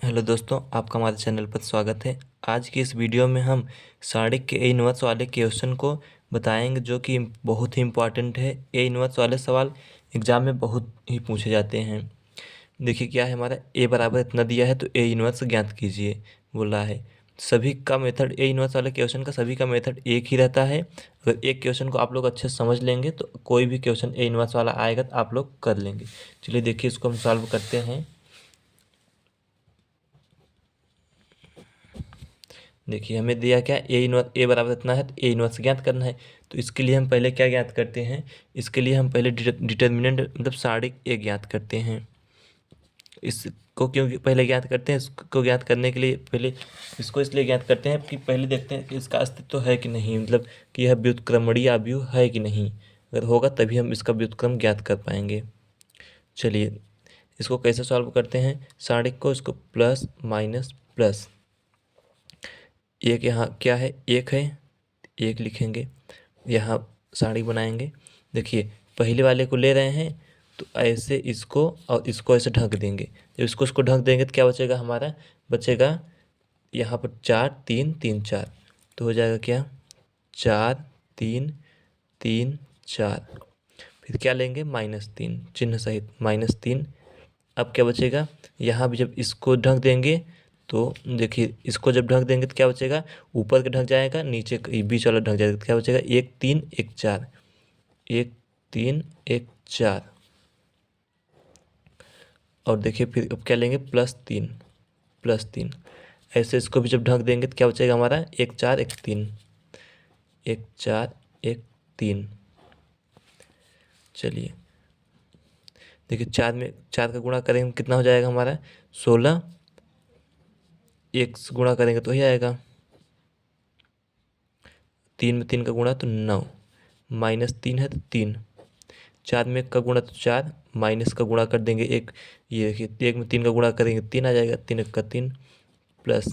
Hello दोस्तों, आपका हमारे चैनल पर स्वागत है। आज की इस वीडियो में हम सारिक के ए इनवर्स वाले क्वेश्चन को बताएंगे, जो कि बहुत ही इम्पोर्टेंट है। ए इनवर्स वाले सवाल एग्जाम में बहुत ही पूछे जाते हैं। देखिए क्या है, हमारा ए बराबर इतना दिया है तो ए इनवर्स ज्ञात कीजिए बोला है। सभी का मेथड ए इनवर्स वाले क्वेश्चन का सभी का मेथड एक ही रहता है। अगर एक क्वेश्चन को आप लोग अच्छे से समझ लेंगे तो कोई भी क्वेश्चन ए इनवर्स वाला आएगा तो आप लोग कर लेंगे। चलिए देखिए, इसको हम सॉल्व करते हैं। देखिए हमें दिया क्या, ए इनवर्स ए बराबर इतना है तो ए इनवर्स ज्ञात करना है। तो इसके लिए हम पहले क्या ज्ञात करते हैं, इसके लिए हम पहले डिटर्मिनेंट मतलब सारिक ए ज्ञात करते हैं। इसको क्यों पहले ज्ञात करते हैं, इसको ज्ञात करने के लिए पहले इसको इसलिए ज्ञात करते हैं कि पहले देखते हैं कि इसका अस्तित्व है कि नहीं, मतलब कि यह व्युत्क्रमणीय अवयव है कि नहीं। अगर होगा तभी हम इसका व्युत्क्रम ज्ञात कर पाएंगे। चलिए इसको कैसे सॉल्व करते हैं, सारिक को इसको प्लस माइनस प्लस। एक यहाँ क्या है, एक है, एक लिखेंगे, यहाँ साड़ी बनाएंगे। देखिए पहले वाले को ले रहे हैं तो ऐसे इसको और इसको ऐसे ढक देंगे। जब इसको ढक देंगे तो क्या बचेगा, हमारा बचेगा यहाँ पर 4 3 3 4। तो हो जाएगा क्या, 4 3 3 4। फिर क्या लेंगे, -3 चिन्ह सहित -3। अब क्या बचेगा, यहाँ भी जब इसको ढक देंगे तो देखिए इसको जब ढक देंगे तो क्या बचेगा, ऊपर का ढक जाएगा, नीचे बीच वाला ढक जाएगा। तो क्या बचेगा, 1 3 1 4, 1 3 1 4। और देखिए फिर अब क्या लेंगे, +3 ऐसे इसको भी जब ढक देंगे तो क्या बचेगा हमारा, 1 4 1 3, 1 4 1 3। चलिए देखिए 4 में 4 का गुणा करेंगे कितना हो जाएगा हमारा, 16। 1 से गुणा करेंगे तो ही आएगा, 3 में 3 का गुणा तो 9, -3 है तो 3। 4 में 1 का गुणा तो 4, माइनस का गुणा कर देंगे 1। ये देखिए 1 में 3 का गुणा करेंगे 3 आ जाएगा, 3 1 का 3 प्लस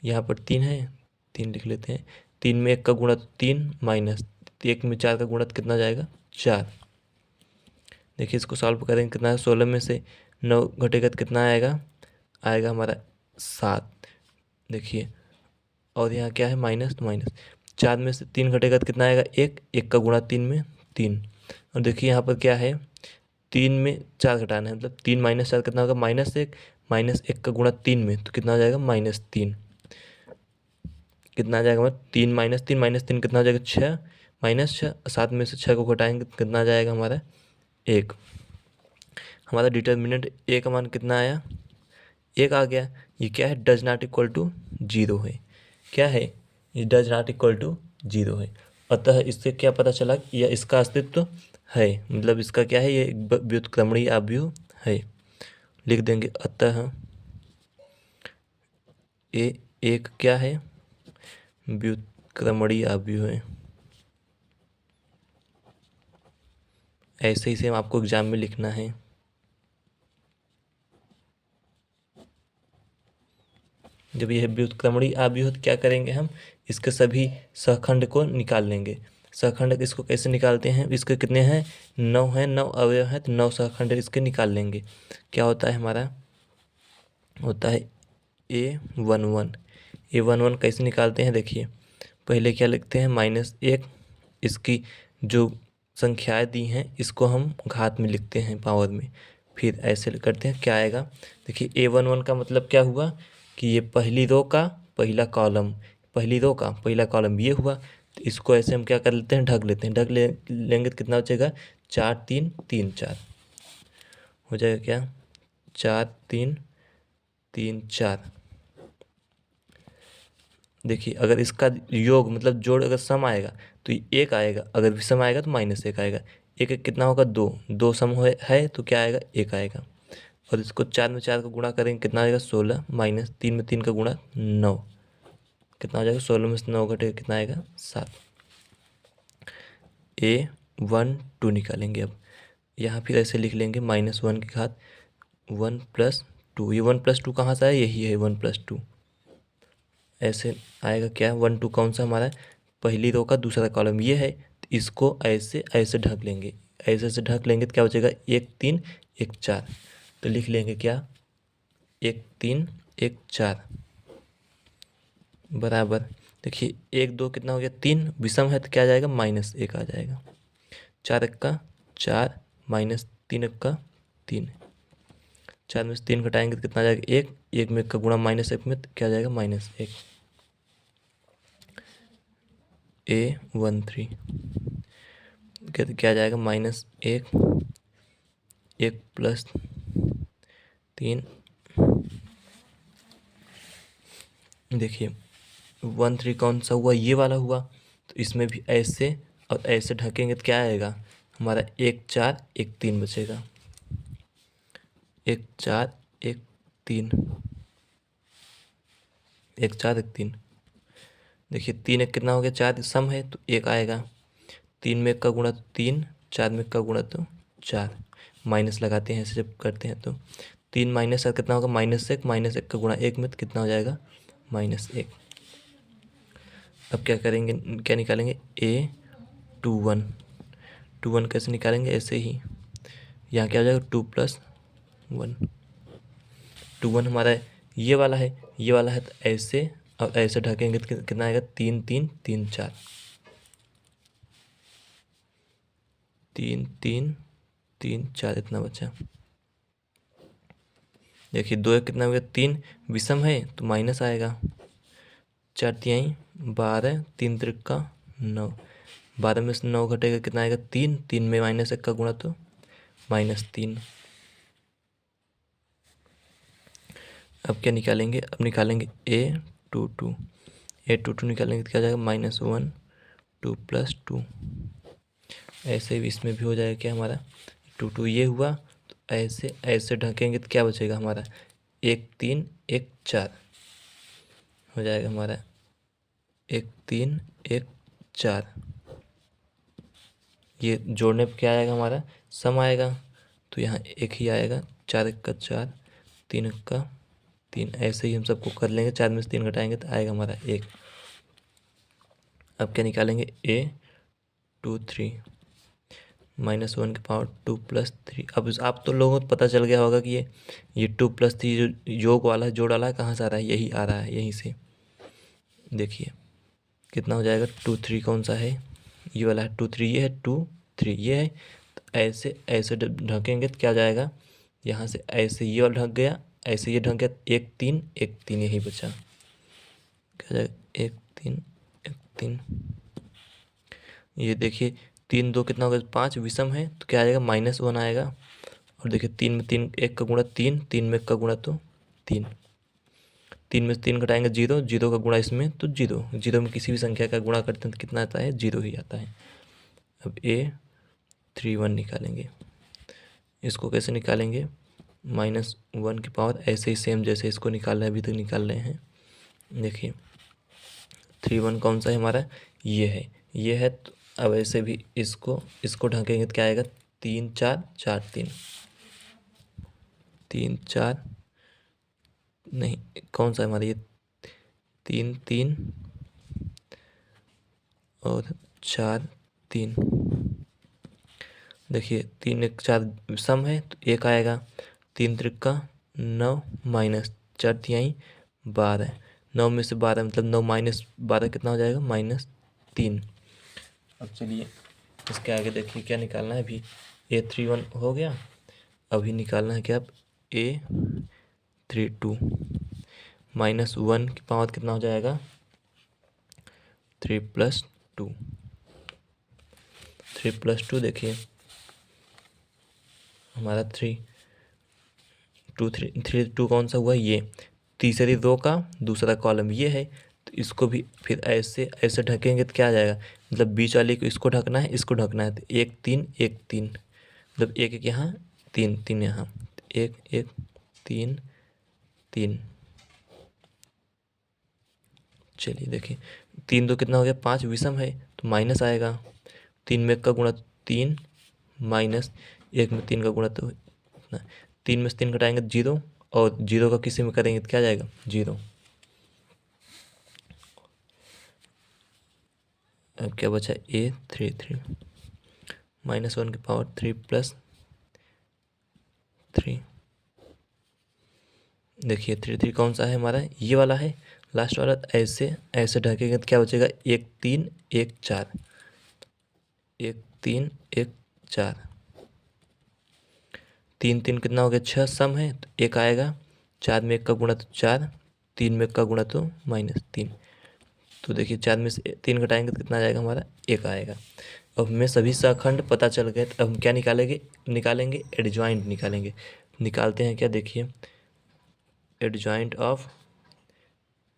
यहाँ पर 3 है, 3 लिख लेते हैं। 3 में 1 का गुणा तो 3 माइनस 1 में 4 का गुणा तो कितना जाएगा, 4। देखिए इसको सॉल्व करेंगे कितना है, 16 में से 9 घटेगा तो कितना आएगा, आएगा हमारा 7। देखिए और यहाँ क्या है, माइनस तो माइनस। 4 में से 3 घटेगा तो कितना आएगा, 1 1 का गुणा 3 में 3। और देखिए यहाँ पर क्या है, 3 में 4 घटाना है, मतलब 3 - 4 कितना होगा, -1। -1 का गुणा 3 में तो कितना हो जाएगा, -3। कितना आ जाएगा हमारा, 3 - 3 -3 कितना हो जाएगा, 6 -6। 7 में से 6 को घटाएंगे तो कितना आ जाएगा हमारा, 1। हमारा डिटर्मिनेंट ए का मान कितना आया, 1 आ गया। ये क्या है, डज नॉट इक्वल टू 0 है। क्या है, ये डज नॉट इक्वल टू 0 है। अतः इससे क्या पता चला कि यह इसका अस्तित्व है, मतलब इसका क्या है, ये व्युत्क्रमणीय अवयव है। लिख देंगे अतः ये एक क्या है, व्युत्क्रमणीय अवयव है। ऐसे ही सेम आपको एग्जाम में लिखना है। जब यह व्युत्क्रमणीय अवयव हो तो क्या करेंगे, हम इसके सभी सहखंड को निकाल लेंगे। सहखंड इसको कैसे निकालते हैं, इसके कितने हैं, 9 हैं, 9 अवयव हैं तो 9 सहखंड इसके निकाल लेंगे। क्या होता है हमारा, होता है A11। A11 कैसे निकालते हैं, देखिए पहले क्या लिखते हैं, -1। इसकी जो संख्याएं दी हैं इसको हम घात में लिखते हैं, पावर में। फिर ऐसे करते हैं, क्या आएगा, देखिए A11 का मतलब क्या हुआ कि ये पहली रो का पहला कॉलम, पहली रो का पहला कॉलम ये हुआ। तो इसको ऐसे हम क्या कर लेते हैं, ढक लेते हैं। लेंगे तो कितना बचेगा, 4 3 3 4 हो जाएगा। क्या, 4 3 3 4। देखिए अगर इसका योग मतलब जोड़ अगर सम आएगा तो ये 1 आएगा, अगर विषम आएगा तो -1 आएगा। 1 1 कितना होगा, 2 2 सम है तो क्या आएगा, 1 आएगा। और इसको 4 में 4 का गुणा करेंगे कितना आएगा, 16 माइनस 3 में 3 का गुणा 9। कितना हो जाएगा, 16 में से 9 घटेगा कितना आएगा, 7। A12 निकालेंगे। अब यहाँ फिर ऐसे लिख लेंगे, -1 की घात 1 + 2। ये 1 + 2 कहाँ से आया, यही है 1 + 2। ऐसे आएगा क्या, 1 2 कौन सा हमारा, पहली रो का दूसरा कॉलम ये है। तो इसको ऐसे ऐसे ढक लेंगे, ऐसे ऐसे ढक लेंगे तो क्या बचेगा, 1 3 1 4। तो लिख लेंगे क्या, एक 3 एक 4 बराबर। देखिए 1 2 कितना हो गया 3, विषम है तो क्या आ जाएगा -1 आ जाएगा। 4 1 4 -3 4 में से 3 घटाएंगे तो कितना आ जाएगा 1, 1 में का गुणा -1 में तो क्या आ जाएगा -1। A13 क्या आ जाएगा -1 1 + 3। देखिए 13 कौन सा हुआ, ये वाला हुआ, तो इसमें भी ऐसे और ऐसे ढकेंगे तो क्या आएगा हमारा 1 4 1 3 बचेगा। 1 4 1 3 1 4 1 3। देखिए 3 1 कितना हो गया 4, सम है तो 1 आएगा। 3 में 1 का गुणा तो 3, 4 में 1 का गुणा तो 4, माइनस लगाते हैं ऐसे जब करते हैं तो 3 माइनस कितना होगा -1 का गुणा 1 में तो कितना हो जाएगा -1। अब क्या करेंगे, क्या निकालेंगे A21 21 कैसे निकालेंगे, ऐसे ही यहाँ क्या हो जाएगा 2 + 1 21 हमारा ये वाला है, ये वाला है तो ऐसे और ऐसे ढकेंगे तो कितना आएगा 3 3 3 4 3 3 3 4 इतना बचा। देखिए 2 1 कितना हो गया 3, विषम है तो माइनस आएगा। 4 तिहाई 12 3 त्रिका 9, 12 में से 9 घटेगा कितना आएगा 3, 3 में -1 का गुणा तो -3। अब क्या निकालेंगे, अब निकालेंगे A22 निकालेंगे तो क्या जाएगा -1 2 + 2। ऐसे भी इसमें भी हो जाएगा क्या हमारा 2 2 ये हुआ, तो ऐसे ऐसे ढकेंगे तो क्या बचेगा हमारा 1 3 1 4 हो जाएगा हमारा 1 3 1 4। ये जोड़ने पर क्या आएगा हमारा सम आएगा, तो यहाँ 1 ही आएगा। 4 1 का 4 3 1 का 3, ऐसे ही हम सबको कर लेंगे। 4 में से 3 घटाएंगे तो आएगा हमारा 1। अब क्या निकालेंगे A23 -1 की पावर 2 + 3। अब आप तो लोगों को पता चल गया होगा कि ये 2 + 3 जो योग वाला जोड़ वाला है कहाँ से आ रहा है, यही आ रहा है यहीं से। देखिए कितना हो जाएगा 2 3 कौन सा है, ये वाला है 2 3, ये है 2 3 ये है, तो ऐसे ऐसे ढकेंगे तो क्या हो जाएगा, यहाँ से ऐसे ये वाला ढक गया, ऐसे ये ढक गया 1 3 1 3 यही बचा। क्या हो जाएगा 1 3 1 3। ये देखिए 3 2 कितना होगा 5, विषम है तो क्या आएगा -1 आएगा। और देखिए 3 में 3 1 का गुणा 3, 3 में 1 का गुणा तो 3, 3 में से 3 घटाएंगे 0, 0 का गुणा इसमें तो 0, 0 में किसी भी संख्या का गुणा करते हैं तो कितना आता है 0 ही आता है। अब A31 निकालेंगे, इसको कैसे निकालेंगे -1 की पावर, ऐसे ही सेम जैसे इसको निकाल रहे हैं अभी तक निकाल रहे हैं। देखिए 31 कौन सा है हमारा, ये है तो अब ऐसे भी इसको ढकेंगे तो क्या आएगा 3 4 4 3 3 4 नहीं कौन सा है हमारा ये 3 3 और 4 3। देखिए 3 1 4 सम है तो 1 आएगा। 3 त्रिका 9 -4 तिहाई 12, 9 में से 12 मतलब 9 -12 कितना हो जाएगा -3। अब चलिए इसके आगे देखिए क्या निकालना है। अभी A31 हो गया, अभी निकालना है क्या अब A32 -1 की पावर कितना हो जाएगा 3 + 2 3 + 2। देखिए हमारा 3 2 3 3 2 कौन सा हुआ, ये तीसरी रो का दूसरा कॉलम ये है, तो इसको भी फिर ऐसे ऐसे ढकेंगे तो क्या आ जाएगा, मतलब बीच वाले को इसको ढकना है इसको ढकना है, तो 1 3 1 3 मतलब 1 1 यहाँ 3 3 यहाँ 1 1 3 3। चलिए देखिए 3 2 कितना हो गया 5, विषम है तो माइनस आएगा। 3 में 1 का गुणा 3 -1 में 3 का गुणा तो 3 में से 3 घटाएंगे 0, और 0 का किसी में करेंगे तो क्या जाएगा 0। अब क्या बचा A33 -1 की पावर 3 + 3। देखिए 3 3 कौन सा है हमारा, ये वाला है लास्ट वाला। ऐसे ऐसे ढकेंगे तो क्या बचेगा, 1 3 1 4, 1 3 1 4, 3 3 कितना हो गया 6 सम है तो 1 आएगा, 4 में 1 का गुणा तो 4, 3 में 1 का गुणा तो -3। तो देखिए 4 में से 3 घटाएंगे तो कितना आ जाएगा हमारा, 1 आएगा। अब हमें सभी सहखंड पता चल गए तो अब हम क्या निकालेंगे एडजॉइंट निकालेंगे। निकालते हैं क्या, देखिए एडजॉइंट ऑफ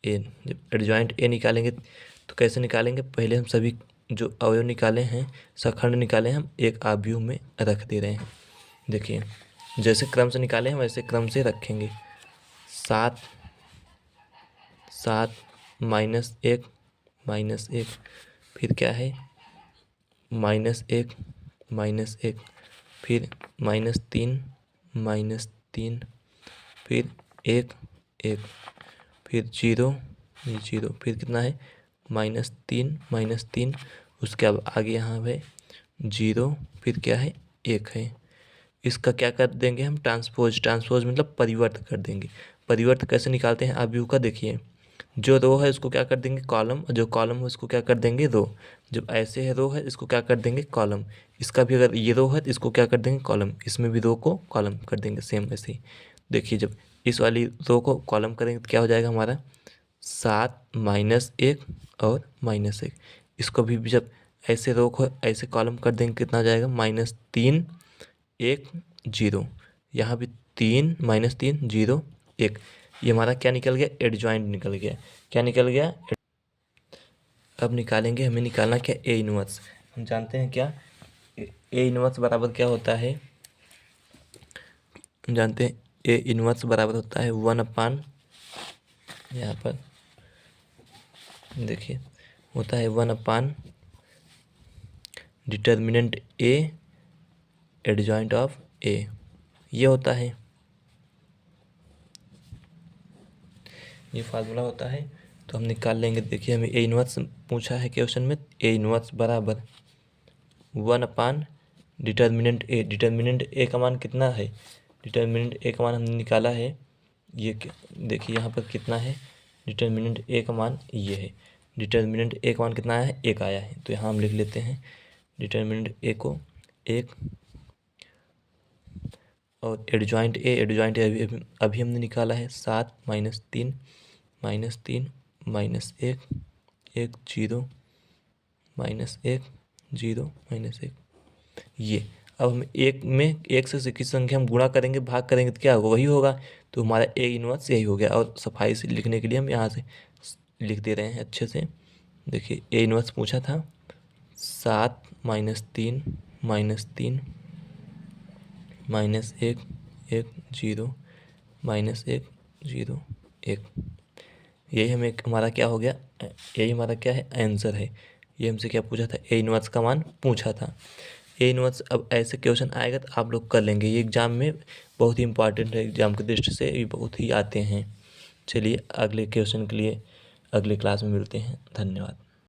ए। जब एडजॉइंट ए निकालेंगे तो कैसे निकालेंगे, पहले हम सभी जो अवयव निकाले हैं, सहखंड निकाले हैं, हम एक आव्यूह में रख दे रहे हैं। देखिए जैसे क्रम से निकाले हैं वैसे क्रम से रखेंगे। 7 7 -1 -1, फिर क्या है -1 -1, फिर -3 -3, फिर 1 1, फिर 0 0, फिर कितना है -3 -3, उसके अब आगे यहाँ है 0, फिर क्या है 1 है। इसका क्या कर देंगे हम, ट्रांसपोज मतलब परिवर्त कर देंगे। परिवर्त कैसे निकालते हैं आव्यूह का, देखिए जो रो है उसको क्या कर देंगे कॉलम, और जो कॉलम है उसको क्या कर देंगे रो। जब ऐसे है रो है इसको क्या कर देंगे कॉलम, इसका भी अगर ये रो है तो इसको क्या कर देंगे कॉलम, इसमें भी रो को कॉलम कर देंगे सेम ऐसे ही। देखिए जब इस वाली रो को कॉलम करेंगे तो क्या हो जाएगा हमारा 7 -1 और -1। इसको भी जब ऐसे रो को ऐसे कॉलम कर देंगे कितना हो जाएगा -3 1 0, यहाँ भी 3 -3 0 1। ये हमारा क्या निकल गया, एडजॉइंट निकल गया। क्या निकल गया, अब निकालेंगे, हमें निकालना क्या, ए इनवर्स। हम जानते हैं क्या ए इनवर्स बराबर क्या होता है, हम जानते हैं ए इनवर्स बराबर होता है 1/, यहाँ पर देखिए होता है 1/, डिटर्मिनेंट ए एडजॉइंट ऑफ ए, ये होता है, ये फार्मूला होता है। तो हम निकाल लेंगे। देखिए हमें ए इनवर्स पूछा है क्वेश्चन में, ए इनवर्स बराबर 1/, डिटर्मिनेंट ए। डिटर्मिनेंट ए का मान कितना है, डिटर्मिनेंट ए का मान हमने निकाला है, ये देखिए यहाँ पर कितना है, डिटर्मिनेंट ए का मान ये है। डिटर्मिनेंट ए का मान कितना आया है, 1 आया है। तो यहाँ हम लिख लेते हैं डिटर्मिनेंट ए को 1, और एडजॉइंट ए अभी हमने निकाला है 7 -3 -3 -1 1 0 -1 0 -1, ये। अब हम एक में एक से किसी संख्या हम गुणा करेंगे भाग करेंगे तो क्या होगा, वही होगा। तो हमारा ए इनवर्स यही हो गया। और सफाई से लिखने के लिए हम यहाँ से लिख दे रहे हैं अच्छे से। देखिए ए इनवर्स पूछा था 7 -3 -3 -1 1 0 -1 0 1, यही हमें हमारा क्या हो गया, यही हमारा क्या है आंसर है। ये हमसे क्या पूछा था, ए इनवर्स का मान पूछा था। ए इनवर्स अब ऐसे क्वेश्चन आएगा तो आप लोग कर लेंगे, ये एग्जाम में बहुत ही इंपॉर्टेंट है, एग्जाम की दृष्टि से ये बहुत ही आते हैं। चलिए अगले क्वेश्चन के लिए अगले क्लास में मिलते हैं, धन्यवाद।